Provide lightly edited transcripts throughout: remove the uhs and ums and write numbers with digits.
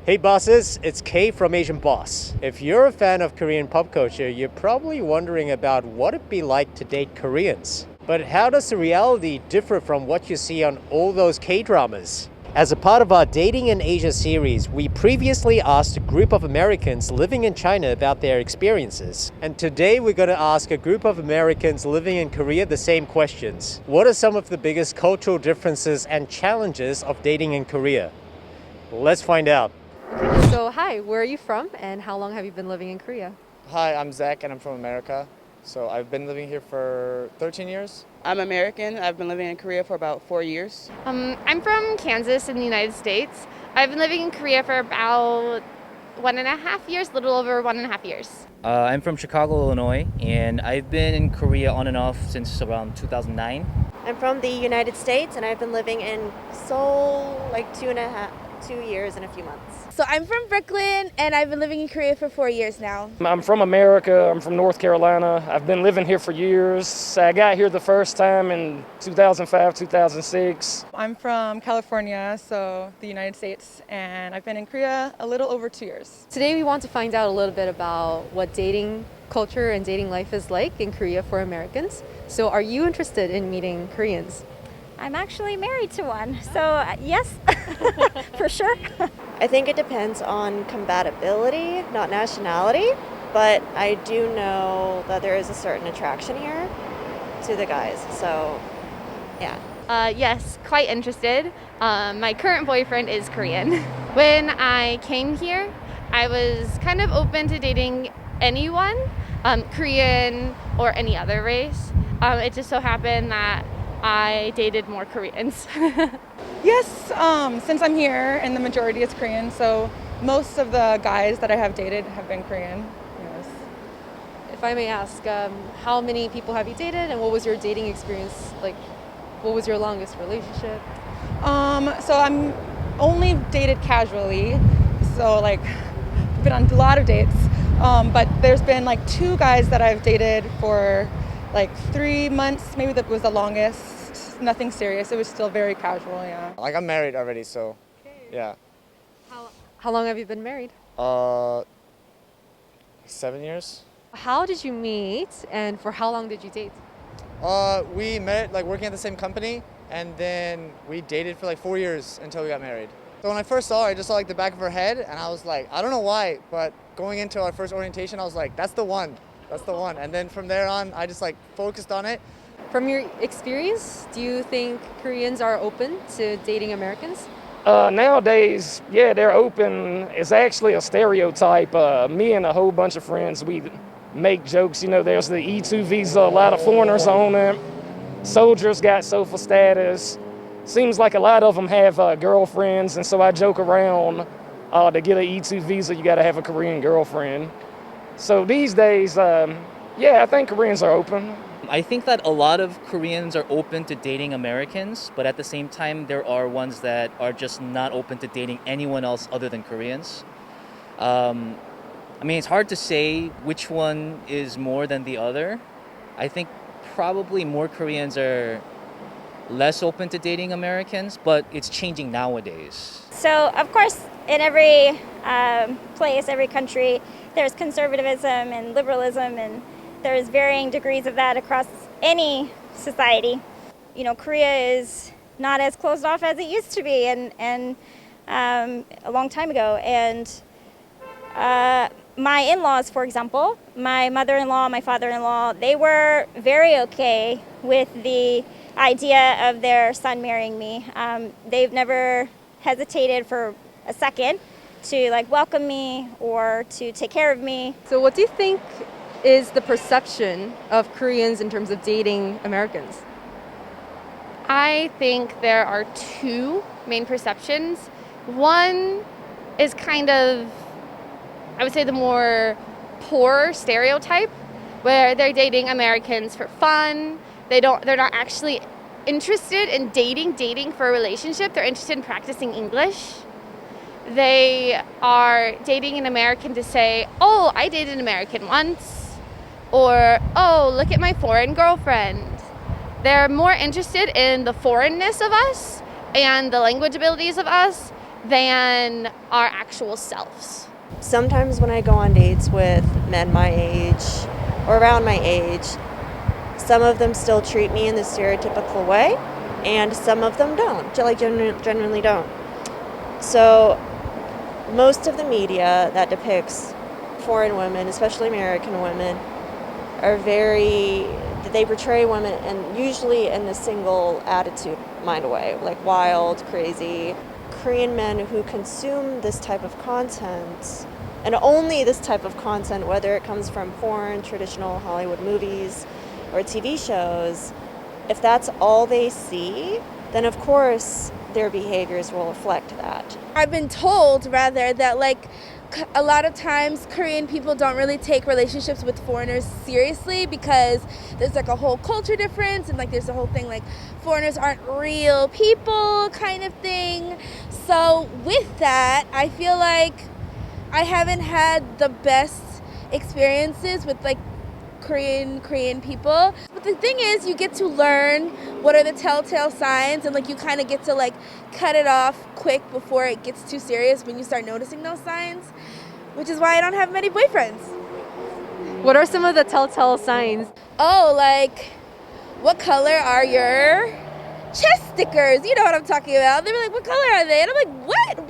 Hey bosses, it's Kay from Asian Boss. If you're a fan of Korean pop culture, you're probably wondering about what it'd be like to date Koreans. But how does the reality differ from what you see on all those K-dramas? As a part of our Dating in Asia series, we previously asked a group of Americans living in China about their experiences. And today we're going to ask a group of Americans living in Korea the same questions. What are some of the biggest cultural differences and challenges of dating in Korea? Let's find out. So hi, where are you from and how long have you been living in Korea? Hi, I'm Zach and I'm from America. So I've been living here for 13 years. I'm American. I've been living in Korea for about 4 years. I'm from Kansas in the United States. I've been living in Korea for about 1.5 years, a little over 1.5 years. I'm from Chicago, Illinois, and I've been in Korea on and off since around 2009. I'm from the United States and I've been living in Seoul like 2 years and a few months. So I'm from Brooklyn and I've been living in Korea for 4 years now. I'm from America. I'm from North Carolina. I've been living here for years. I got here the first time in 2005, 2006. I'm from California, so the United States, and I've been in Korea a little over 2 years. Today we want to find out a little bit about what dating culture and dating life is like in Korea for Americans. So are you interested in meeting Koreans? I'm actually married to one, so yes, for sure. I think it depends on compatibility, not nationality, but I do know that there is a certain attraction here to the guys, so yeah. Yes, quite interested. My current boyfriend is Korean. When I came here, I was kind of open to dating anyone, Korean or any other race. It just so happened that I dated more Koreans. Yes, since I'm here and the majority is Korean, so most of the guys that I have dated have been Korean. Yes. If I may ask, how many people have you dated and what was your dating experience like? What was your longest relationship? So I'm only dated casually, so like been on a lot of dates, but there's been like 2 guys that I've dated for like 3 months, maybe that was the longest. Nothing serious. It was still very casual, yeah. Like I'm married already, so yeah. How long have you been married? 7 years. How did you meet and for how long did you date? We met like working at the same company, and then we dated for like 4 years until we got married. So when I first saw her, I just saw like the back of her head, and I was like, I don't know why, but going into our first orientation, I was like, that's the one. That's the one. And then from there on, I just like focused on it. From your experience, do you think Koreans are open to dating Americans? Nowadays, yeah, they're open. It's actually a stereotype. Me and a whole bunch of friends, we make jokes. You know, there's the E2 visa, a lot of foreigners on it. Soldiers got social status. Seems like a lot of them have girlfriends, and so I joke around, to get an E2 visa, you got to have a Korean girlfriend. So these days, yeah, I think Koreans are open. I think that a lot of Koreans are open to dating Americans, but at the same time, there are ones that are just not open to dating anyone else other than Koreans. I mean, it's hard to say which one is more than the other. I think probably more Koreans are less open to dating Americans, but it's changing nowadays. So, of course, in every place, every country, there's conservatism and liberalism, and there's varying degrees of that across any society. You know, Korea is not as closed off as it used to be and a long time ago. And my in-laws, for example, my mother-in-law, my father-in-law, they were very okay with the idea of their son marrying me. They've never hesitated for a second to like welcome me or to take care of me. So what do you think is the perception of Koreans in terms of dating Americans? I think there are 2 main perceptions. One is kind of, I would say, the more poor stereotype, where they're dating Americans for fun. They're not actually interested in dating for a relationship. They're interested in practicing English. They are dating an American to say, oh, I dated an American once, or, oh, look at my foreign girlfriend. They're more interested in the foreignness of us and the language abilities of us than our actual selves. Sometimes when I go on dates with men my age or around my age, some of them still treat me in the stereotypical way, and some of them don't, like genuinely don't. So most of the media that depicts foreign women, especially American women, they portray women and usually in the single attitude mind way, like wild, crazy. Korean men who consume this type of content, and only this type of content, whether it comes from porn, traditional Hollywood movies, or TV shows, if that's all they see, then of course their behaviors will reflect that. I've been told, rather, that like a lot of times Korean people don't really take relationships with foreigners seriously because there's like a whole culture difference, and like there's a whole thing like foreigners aren't real people kind of thing. So with that, I feel like I haven't had the best experiences with like Korean people. But the thing is, you get to learn what are the telltale signs, and like you kind of get to like cut it off quick before it gets too serious when you start noticing those signs, which is why I don't have many boyfriends. What are some of the telltale signs? Oh, like, what color are your chest stickers? You know what I'm talking about. They're like, what color are they? And I'm like, what?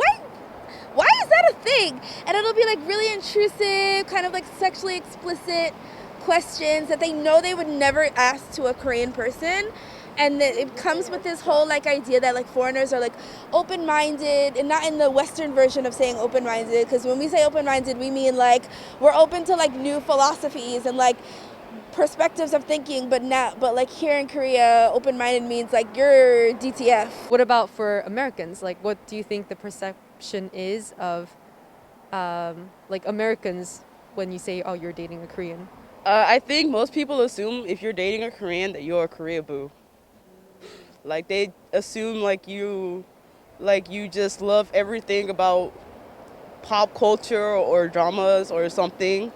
Why is that a thing? And it'll be like really intrusive, kind of like sexually explicit questions that they know they would never ask to a Korean person. And it comes with this whole like idea that like foreigners are like open-minded, and not in the Western version of saying open-minded, because when we say open-minded, we mean like we're open to like new philosophies and like perspectives of thinking, but like here in Korea, open-minded means like you're DTF. What about for Americans? Like, what do you think the perception is of like Americans when you say, oh, you're dating a Korean? I think most people assume if you're dating a Korean that you're a Korea boo. Like they assume like you just love everything about pop culture or dramas or something.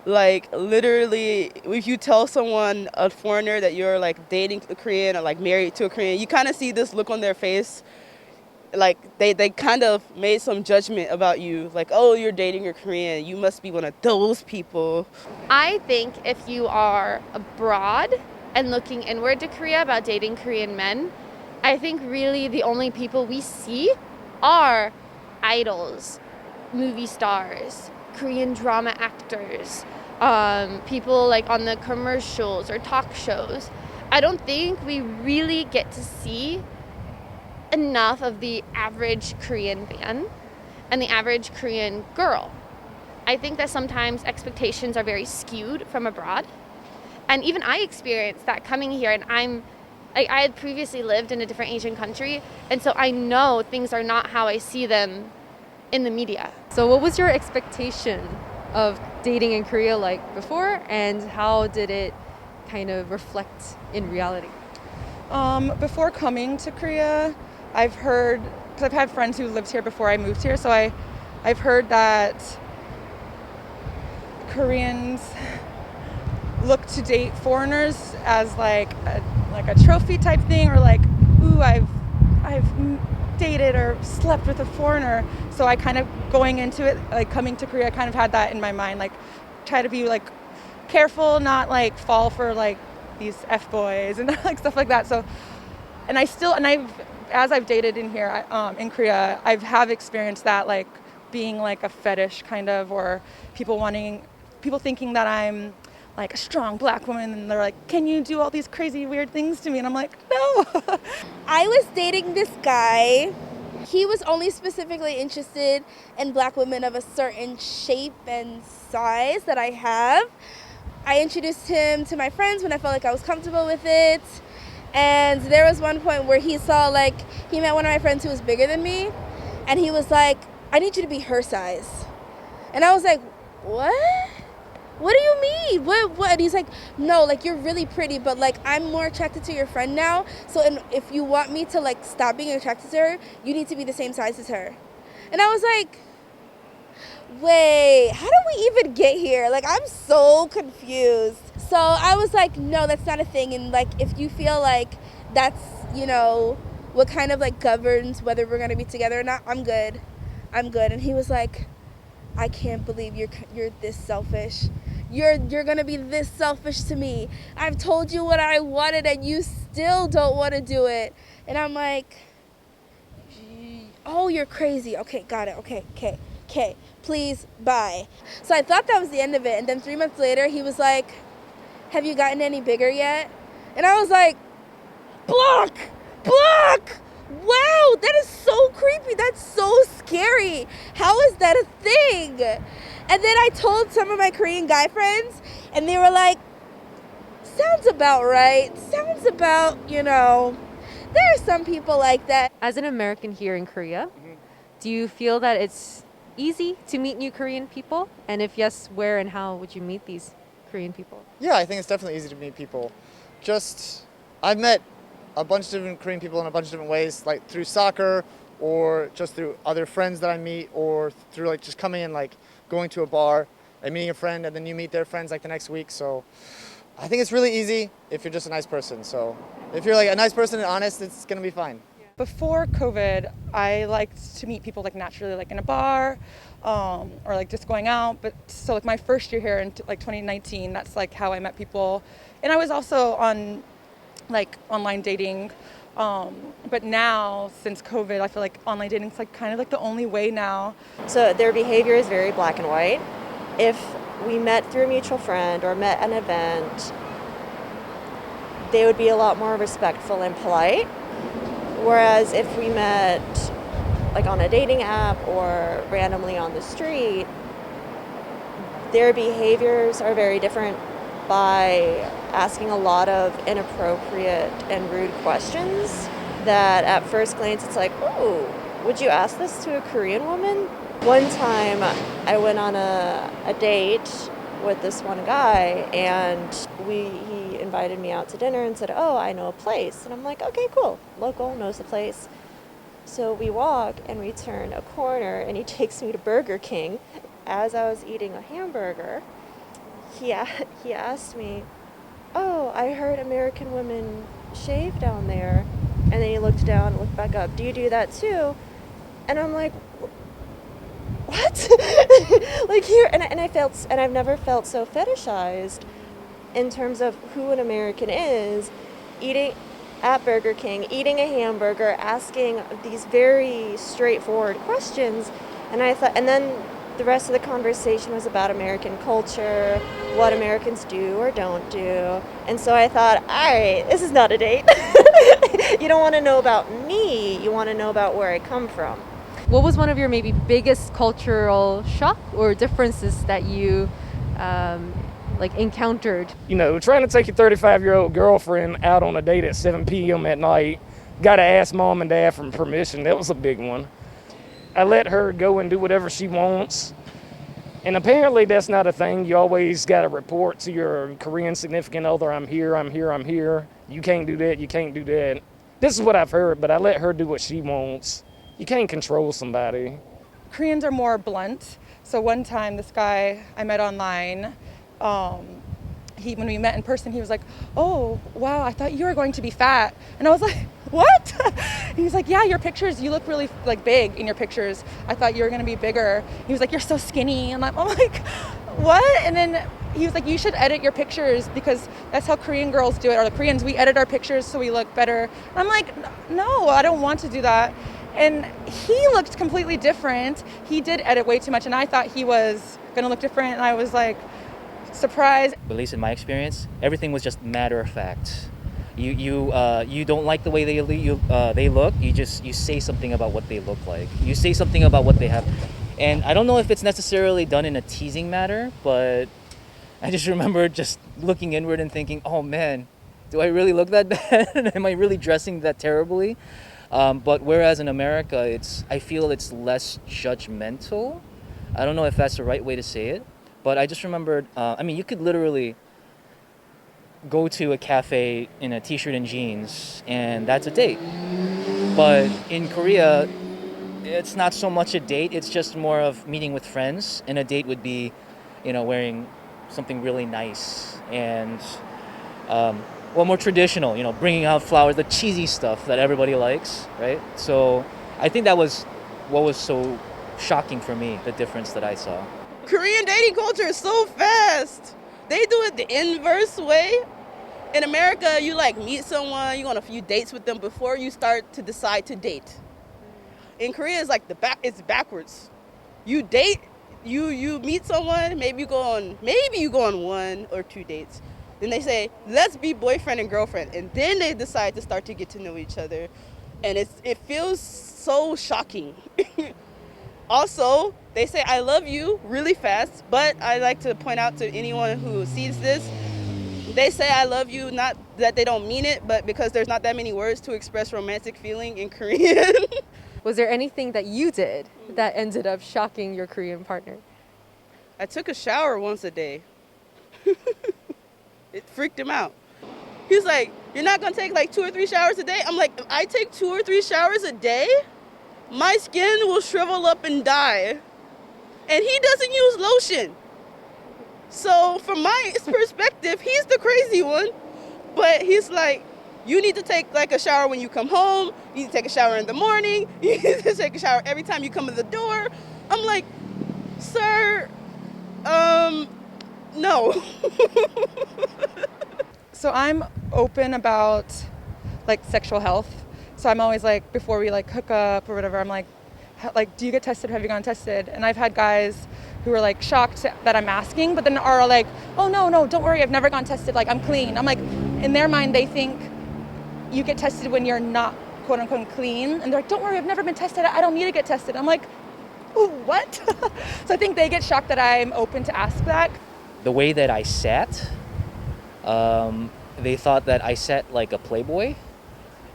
Like literally, if you tell someone, a foreigner, that you're like dating a Korean or like married to a Korean, you kind of see this look on their face. Like they kind of made some judgment about you, like, oh, you're dating a Korean, you must be one of those people. I think if you are abroad and looking inward to Korea about dating Korean men, I think really the only people we see are idols, movie stars, Korean drama actors, people like on the commercials or talk shows. I don't think we really get to see enough of the average Korean man and the average Korean girl. I think that sometimes expectations are very skewed from abroad. And even I experienced that coming here, and I had previously lived in a different Asian country, and so I know things are not how I see them in the media. So what was your expectation of dating in Korea like before, and how did it kind of reflect in reality? Before coming to Korea, I've heard, because I've had friends who lived here before I moved here, so I've heard that Koreans look to date foreigners as like a trophy type thing, or like, ooh, I've dated or slept with a foreigner. So I kind of, going into it, like coming to Korea, I kind of had that in my mind, like try to be like careful, not like fall for like these F-boys and like stuff like that. So, as I've dated in here, in Korea, I have experienced that, like being like a fetish kind of, or people thinking that I'm like a strong black woman, and they're like, can you do all these crazy weird things to me? And I'm like, no. I was dating this guy. He was only specifically interested in black women of a certain shape and size that I have. I introduced him to my friends when I felt like I was comfortable with it. And there was one point where he met one of my friends who was bigger than me, and he was like, I need you to be her size. And I was like, what? What do you mean? What? And he's like, no, like, you're really pretty, but like, I'm more attracted to your friend now. So if you want me to like stop being attracted to her, you need to be the same size as her. And I was like, wait, how did we even get here? Like, I'm so confused. So I was like, no, that's not a thing. And like, if you feel like that's, what kind of like governs whether we're gonna be together or not, I'm good. And he was like, I can't believe you're this selfish. You're gonna be this selfish to me. I've told you what I wanted and you still don't want to do it. And I'm like, oh, you're crazy. Okay, got it. Okay. Please, bye. So I thought that was the end of it. And then 3 months later, he was like, have you gotten any bigger yet? And I was like, block. Wow, that is so creepy. That's so scary. How is that a thing? And then I told some of my Korean guy friends, and they were like, sounds about right. Sounds about, there are some people like that. As an American here in Korea, do you feel that it's easy to meet new Korean people? And if yes, where and how would you meet these Korean people? Yeah, I think it's definitely easy to meet people. I've met a bunch of different Korean people in a bunch of different ways, like through soccer or just through other friends that I meet, or through like just coming in, like going to a bar and meeting a friend, and then you meet their friends like the next week. So I think it's really easy if you're just a nice person. So if you're like a nice person and honest, it's gonna be fine. Before COVID, I liked to meet people like naturally, like in a bar, or like just going out. But so like my first year here in like 2019, that's like how I met people. And I was also on like online dating. But now since COVID, I feel like online dating is like kind of like the only way now. So their behavior is very black and white. If we met through a mutual friend or met at an event, they would be a lot more respectful and polite. Whereas if we met like on a dating app or randomly on the street, their behaviors are very different by asking a lot of inappropriate and rude questions that at first glance it's like, oh, would you ask this to a Korean woman? One time I went on a date with this one guy, and he invited me out to dinner and said, oh, I know a place. And I'm like, okay, cool. Local, knows the place. So we walk and we turn a corner and he takes me to Burger King. As I was eating a hamburger, he asked me, oh, I heard American women shave down there. And then he looked down and looked back up. Do you do that too? And I'm like, what? Like here, and I've never felt so fetishized in terms of who an American is, eating at Burger King, eating a hamburger, asking these very straightforward questions. And I thought, and then the rest of the conversation was about American culture, what Americans do or don't do. And so I thought, all right, this is not a date. You don't want to know about me, you want to know about where I come from. What was one of your maybe biggest cultural shock or differences that you encountered? Trying to take your 35-year-old girlfriend out on a date at 7 p.m. at night, got to ask mom and dad for permission. That was a big one. I let her go and do whatever she wants. And apparently that's not a thing. You always got to report to your Korean significant other, I'm here. You can't do that, you can't do that. This is what I've heard, but I let her do what she wants. You can't control somebody. Koreans are more blunt. So one time, this guy I met online, when we met in person, he was like, oh, wow, I thought you were going to be fat. And I was like, what? He was like, yeah, your pictures, you look really big in your pictures. I thought you were going to be bigger. He was like, you're so skinny. And I'm like, what? And then he was like, you should edit your pictures because that's how Korean girls do it. Or the Koreans, we edit our pictures so we look better. And I'm like, no, I don't want to do that. And he looked completely different. He did edit way too much, and I thought he was going to look different, and I was like surprised. At least in my experience, everything was just matter of fact. You don't like the way they look. You say something about what they look like. You say something about what they have, and I don't know if it's necessarily done in a teasing manner, but I just remember just looking inward and thinking, oh man, do I really look that bad? Am I really dressing that terribly? But whereas in America, I feel it's less judgmental. I don't know if that's the right way to say it, but I just remembered, you could literally go to a cafe in a t-shirt and jeans, and that's a date. But in Korea, it's not so much a date, it's just more of meeting with friends, and a date would be, wearing something really nice. And well, more traditional, bringing out flowers, the cheesy stuff that everybody likes, right? So I think that was what was so shocking for me, the difference that I saw. Korean dating culture is so fast. They do it the inverse way. In America, you meet someone, you go on a few dates with them before you start to decide to date. In Korea, it's it's backwards. You date, you meet someone, maybe you go on 1 or 2 dates. Then they say, let's be boyfriend and girlfriend. And then they decide to start to get to know each other. And it feels so shocking. Also, they say I love you really fast, but I like to point out to anyone who sees this, they say I love you, not that they don't mean it, but because there's not that many words to express romantic feeling in Korean. Was there anything that you did that ended up shocking your Korean partner? I took a shower once a day. It freaked him out. He's like, you're not gonna take 2 or 3 showers a day? I'm like, if I take 2 or 3 showers a day, my skin will shrivel up and die. And he doesn't use lotion. So from my perspective, he's the crazy one. But he's like, you need to take a shower when you come home. You need to take a shower in the morning. You need to take a shower every time you come in the door. I'm like, sir, no. So I'm open about sexual health. So I'm always before we hook up or whatever, I'm like, do you get tested? Have you gotten tested? And I've had guys who are shocked that I'm asking, but then are like, oh no, don't worry, I've never gotten tested. I'm clean. I'm like, in their mind, they think you get tested when you're not quote unquote clean. And they're like, don't worry, I've never been tested. I don't need to get tested. I'm like, ooh, what? So I think they get shocked that I'm open to ask that. The way that I sat, they thought that I sat like a playboy,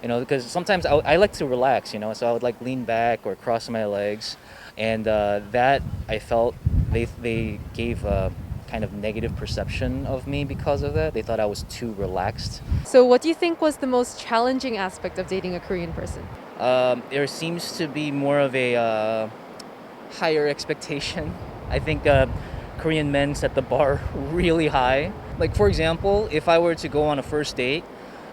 because sometimes I like to relax, so I would lean back or cross my legs, and that I felt they gave a kind of negative perception of me because of that. They thought I was too relaxed. So what do you think was the most challenging aspect of dating a Korean person? There seems to be more of a higher expectation. I think Korean men set the bar really high. For example, if I were to go on a first date,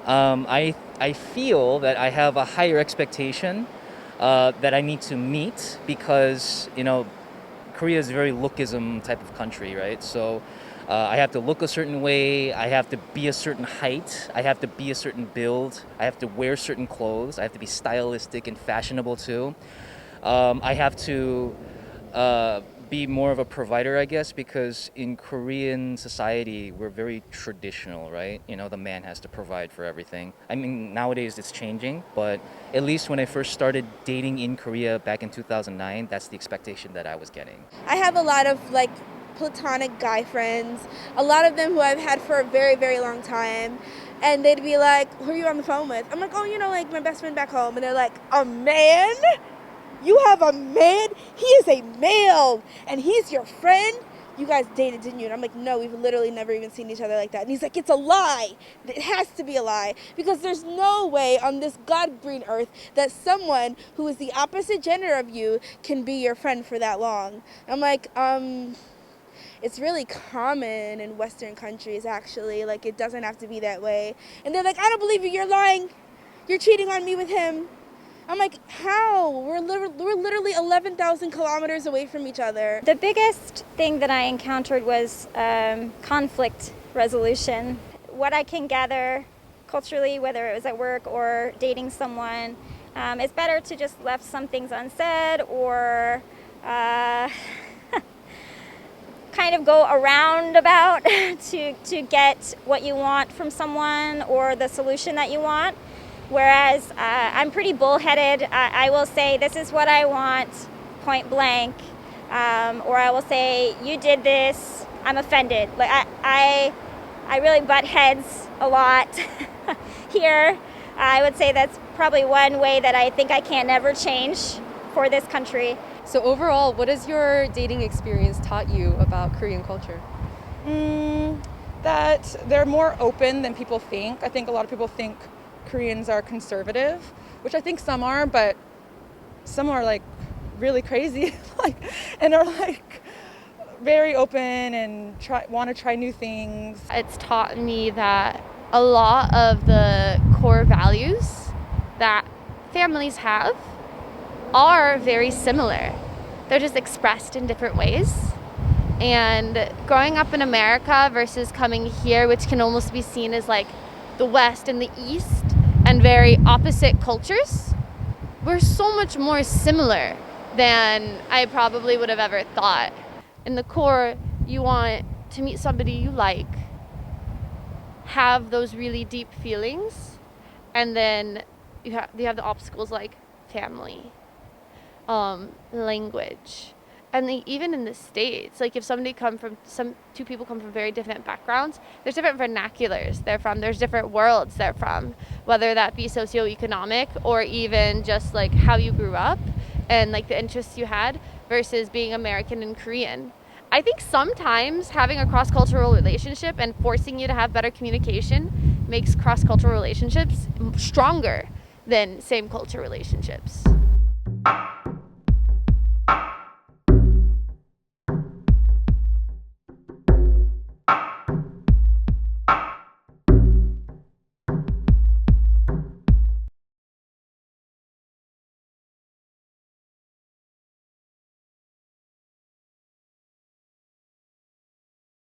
I feel that I have a higher expectation that I need to meet because, Korea is a very lookism type of country, right? So I have to look a certain way, I have to be a certain height, I have to be a certain build, I have to wear certain clothes, I have to be stylistic and fashionable too. I have to be more of a provider, I guess, because in Korean society, we're very traditional, right? The man has to provide for everything. I mean, nowadays it's changing, but at least when I first started dating in Korea back in 2009, that's the expectation that I was getting. I have a lot of platonic guy friends, a lot of them who I've had for a very, very long time. And they'd be like, who are you on the phone with? I'm like, oh, my best friend back home. And they're like, a man? You have a man? He is a male, and he's your friend? You guys dated, didn't you? And I'm like, no, we've literally never even seen each other like that. And he's like, it's a lie. It has to be a lie, because there's no way on this God-green earth that someone who is the opposite gender of you can be your friend for that long. I'm like, it's really common in Western countries, actually. It doesn't have to be that way. And they're like, I don't believe you. You're lying. You're cheating on me with him. I'm like, how? We're literally 11,000 kilometers away from each other. The biggest thing that I encountered was conflict resolution. What I can gather culturally, whether it was at work or dating someone, it's better to just left some things unsaid or kind of go around about to get what you want from someone or the solution that you want. Whereas I'm pretty bullheaded. I will say, this is what I want, point blank. Or I will say, you did this, I'm offended. I really butt heads a lot here. I would say that's probably one way that I think I can never change for this country. So overall, what has your dating experience taught you about Korean culture? That they're more open than people think. I think a lot of people think Koreans are conservative, which I think some are, but some are really crazy, and are very open and want to try new things. It's taught me that a lot of the core values that families have are very similar. They're just expressed in different ways. And growing up in America versus coming here, which can almost be seen as like the West and the East and very opposite cultures, we're so much more similar than I probably would have ever thought. In the core, you want to meet somebody you like, have those really deep feelings, and then you have the obstacles like family, language. And even in the States, like if two people come from very different backgrounds, there's different vernaculars they're from, there's different worlds they're from, whether that be socioeconomic or even just like how you grew up and like the interests you had versus being American and Korean. I think sometimes having a cross-cultural relationship and forcing you to have better communication makes cross-cultural relationships stronger than same culture relationships.